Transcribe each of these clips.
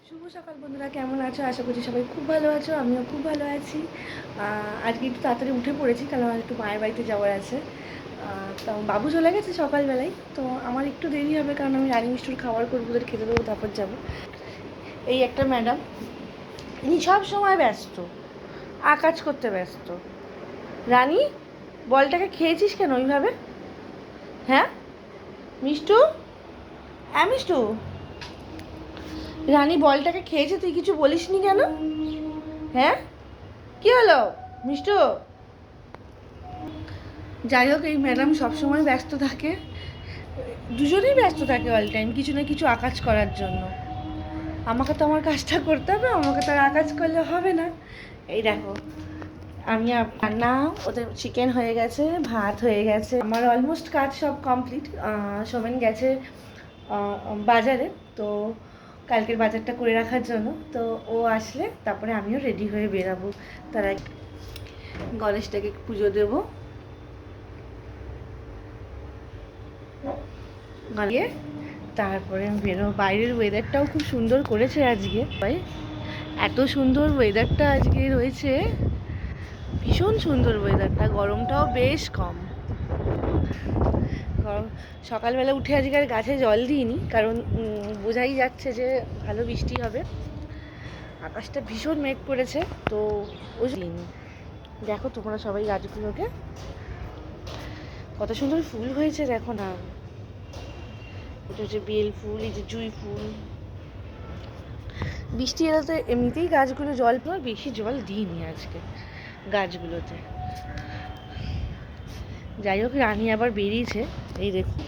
শুভ সকাল বন্ধুরা, কেমন আছো? আশা করছি সবাই খুব ভালো আছো, আমিও খুব ভালো আছি। আজকে একটু তাড়াতাড়ি উঠে পড়েছি, কারণ আমার একটু মায়ের বাড়িতে যাওয়ার আছে। তো বাবু চলে গেছে সকালবেলায়, তো আমার একটু দেরি হবে, কারণ আমি রানী মিষ্টির খাবার করবো, ওদের খেতে দেবো, তারপর যাবো। এই একটা ম্যাডাম, ইনি সব সময় ব্যস্ত, কাজ করতে ব্যস্ত। রানী, বলটাকে খেয়েছিস কেন ওইভাবে? হ্যাঁ মিষ্টু, হ্যাঁ মিষ্টু, রানী বলটাকে খেয়েছে, তুই কিছু বলিসনি কেন? হ্যাঁ, কি হলো মিষ্টু? যাই হোক, এই ম্যাডাম সবসময় ব্যস্ত থাকে, দুজনেই ব্যস্ত থাকে অল টাইম কিছু না কিছু আকাজ করার জন্য। আমাকে তো আমার কাজটা করতে হবে, আমাকে তো আর আকাজ করলে হবে না। এই দেখো, আমি রান্না, ওদের চিকেন হয়ে গেছে, ভাত হয়ে গেছে, আমার অলমোস্ট কাজ সব কমপ্লিট। সোমেন গেছে বাজারে, তো কালকের বাজারটা করে রাখার জন্য। তো ও আসলে তারপরে আমিও রেডি হয়ে বেরাবো। তারা গণেশটাকে পুজো দেবো, গিয়ে তারপরে আমি বেরোবো। বাইরের ওয়েদারটাও খুব সুন্দর করেছে আজকে, ভাই এত সুন্দর ওয়েদারটা আজকে রয়েছে, ভীষণ সুন্দর ওয়েদারটা, গরমটাও বেশ কম। গরম, সকালবেলা উঠে আজকে আর গাছে জল দিইনি, কারণ বোঝাই যাচ্ছে যে ভালো বৃষ্টি হবে, আকাশটা ভীষণ মেঘ করেছে, তো ওই দিইনি। দেখো তোমরা সবাই গাছগুলোকে, কত সুন্দর ফুল হয়েছে দেখো না। এটা হচ্ছে বেল ফুল, এই যে জুঁই ফুল। বৃষ্টি এলে তো এমনিতেই গাছগুলো জল পাওয়ার, বেশি জল দিইনি আজকে গাছগুলোতে। যাই হোক, রানী আবার বেরিয়েছে, এই দেখুন।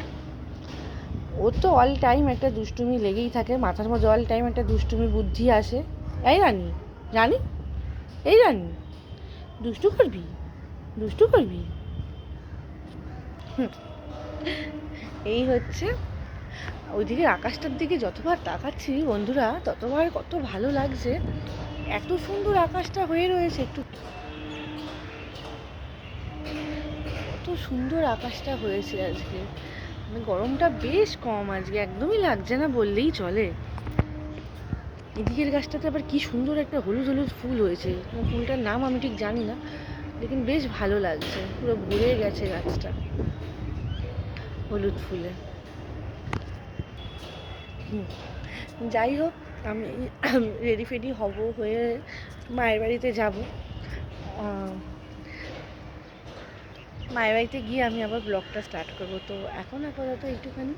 ওর তো অল টাইম একটা দুষ্টুমি লেগেই থাকে, মাথার মধ্যে অল টাইম একটা দুষ্টুমি বুদ্ধি আসে। এই রানী, রানী, এই রানী, দুষ্টু করবি, দুষ্টু করবি। এই হচ্ছে। ওইদিকে আকাশটার দিকে যতবার তাকাচ্ছি বন্ধুরা, ততবার কত ভালো লাগছে, এত সুন্দর আকাশটা হয়ে রয়েছে। একটু কত সুন্দর আকাশটা হয়েছে আজকে, মানে গরমটা বেশ কম আজকে, একদমই লাগছে না বললেই চলে। এদিকের গাছটাতে আবার কি সুন্দর একটা হলুদ হলুদ ফুল হয়েছে, ফুলটার নাম আমি ঠিক জানি না, লেকিন বেশ ভালো লাগছে, পুরো ভরে গেছে গাছটা হলুদ ফুলে। যাই হোক, আমি রেডি ফেডি হব, হয়ে মায়ের বাড়িতে যাব। মায়ের বাড়িতে গিয়ে আমি আবার ব্লগটা স্টার্ট করবো। তো এখন আপাতত একটুখানি